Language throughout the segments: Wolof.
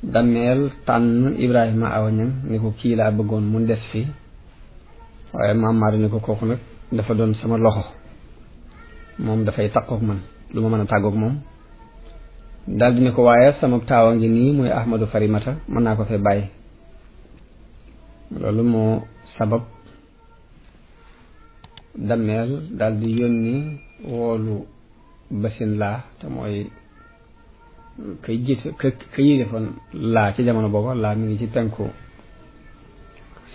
dameel tànn Ibrahima awa ñang ni ko kii laa bëggoon mu des fi waaye maam Maodo ni ko kooku nag dafa doon sama loxo moom dafay takkook man lu ma mën a tàggook moom daldi ne ko waaye sama taawa ngi nii muy ahmadou farimata mën naa ko fee bàyyi loolu moo sabab dameel daldi yónni woolu basin laa te mooy kay jiite ka yilifoon laa ci jamono booba laa mi ngi ci penku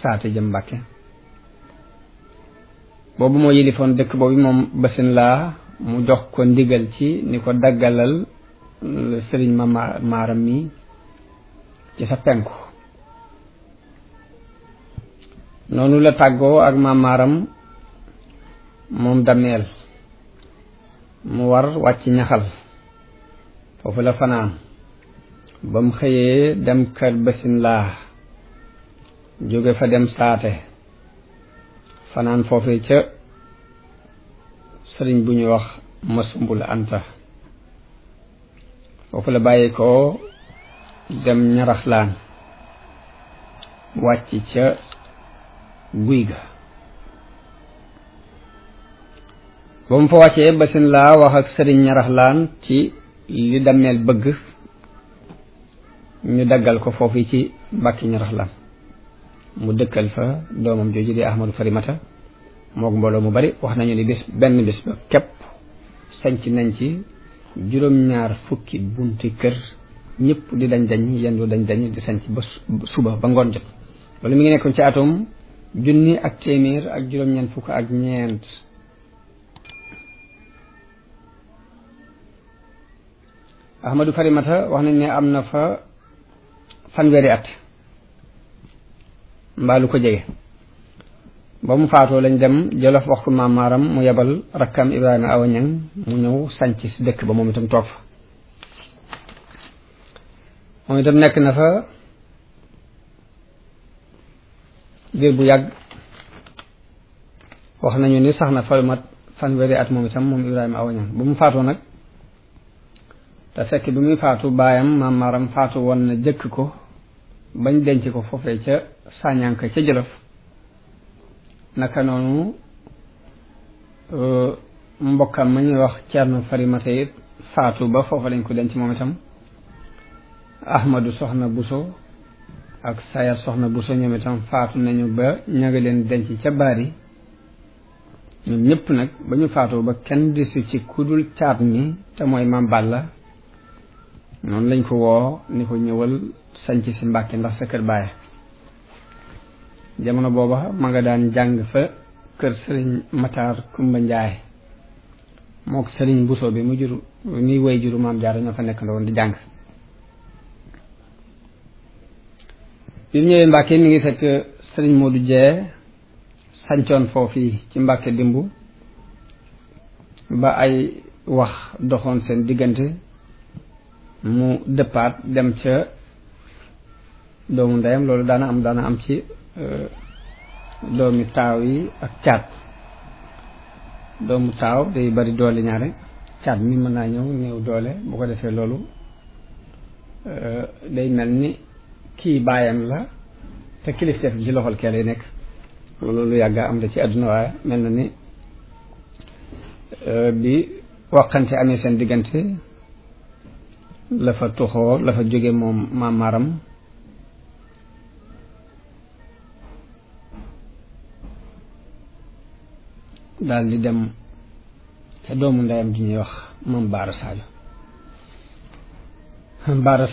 saate jëm Mbàkke boobu moo yilifoon dëkk boobu moom basin laa mu jox ko ndigal ci ni ko daggalal sëriñ ma maaram mi ci sa penku noonu la tàggoo ak ma maaram moom dameel mu war wàcc ñaxal foofu la fanaan ba mu xëyee dem kër basin laa jóge fa dem saate fanaan foofu ca sëriñ bu ñuy wax masumbul anta foofu la bàyyi ko dem ñaraxlaan wàcc ca guy ga ba mu fa wàccee basin laa wax ak sëriñ ñaraxlaan ci li dameel bëgg ñu daggal ko foofu ci mbàkki ñaraxlaan mu dëkkal fa doomam jooju di ahmadou farimata mook mbooloo mu bari wax nañu ni benn bis ba képp sanc nañ ci juróom-ñaar fukki bunti kër ñëpp di dañ yendu dañ di sanc ba suba ba ngoon jot loolu mi ngi nekkoon ci atum 1924 ahmadou farimata wax nañ ne am na fa fanweeri at mbaalu ko jege ba mu faatoo lañ dem Jolof wax ko maam maaram mu yebal rakkam Ibrahima awa ñang mu ñëw sanc si dëkk ba moom itam toog fa moom itam nekk na fa diir bu yàgg wax nañu ni sax na fa mat fanweeri at moom itam moom Ibrahima awa ñang ba mu faatoo nag te fekk bi muy faatu baayam maam maaram faatu woon na jëkk ko bañ denc ko foofee ca Sañanka ca Jolof naka noonu mbokkam ma ñuy wax Ceerno Farimata it faatu ba foofa lañ ko denc moom itam ahmadou soxna buso ak sayar soxna buso ñoom itam faatu nañu ba ña nga leen denc ca baari ñoom ñëpp nag ba ñu faatu ba kenn desu ci kudul caat mi te mooy Maam Balla noonu lañ ko woo ni ko ñëwal sanc si Mbàkke ndax sa kër baay jamono booba ma nga daan jàng fa kër sëriñ Matar Kumba Njaay mook sëriñ Buso bi mu juru muy way juru Maam Jaara ñoo fa nekk ndoon di jàng bi ñëwee Mbàkke mi ngi fekk sëriñ Moodu Jee sancoon foofii ci Mbàkke dimbu ba ay wax doxoon seen diggante mu dëppaat dem ca doomu ndeyam loolu daana am ci doomi taaw yi ak caat doomu taaw day bari doole ñaare caat mi mën naa ñëw néew doole bu ko defee loolu day mel ni kii baayam la te kilifteef bi ci loxol kee lay nekk loolu lu yàgga am da ci àdduna waaye mel na ni bi waxante amee seen diggante la fa tuxoo la fa jóge moom maam maaram daal di dem te doomu ndeyam di ñuy wax moom Baara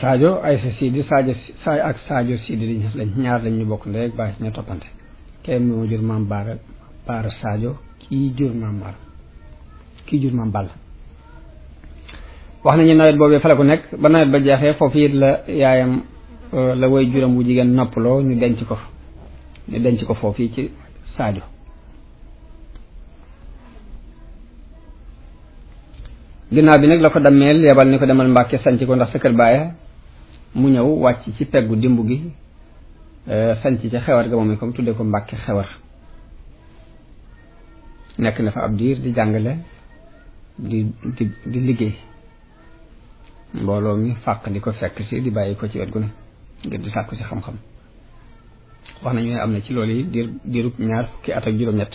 Sadio ay sa Sidi ak Sadio Sidi lañ ñaar lañ ñu bokk ndey ak baay ñoo toppante kay moo jur maam Baara Sadio kii jur maam Balla wax nañu nawet boobee fa la ko nekk ba nawet ba jeexee foofu it la yaayam la woy juram bu jigéen noppaloo ñu denc ko foofu ci Sadio ginnaaw bi nag la ko dammeel yebal ni ko demal Mbàkke sanc ko ndax sa kër baaya mu ñëw wàcc ci peggu dimbu gi sanc ca xewar ga moom i comme tudde ko Mbàkke xewar nekk na fa ab diir di jàngale di liggéey mbooloo mi fàq di ko fekk si di bàyyi ko ci wet gu ne ngir di sàkku si xam-xam wax nañu ne am na ci loolu yi diirub ñaar fukki at ak juróom-ñett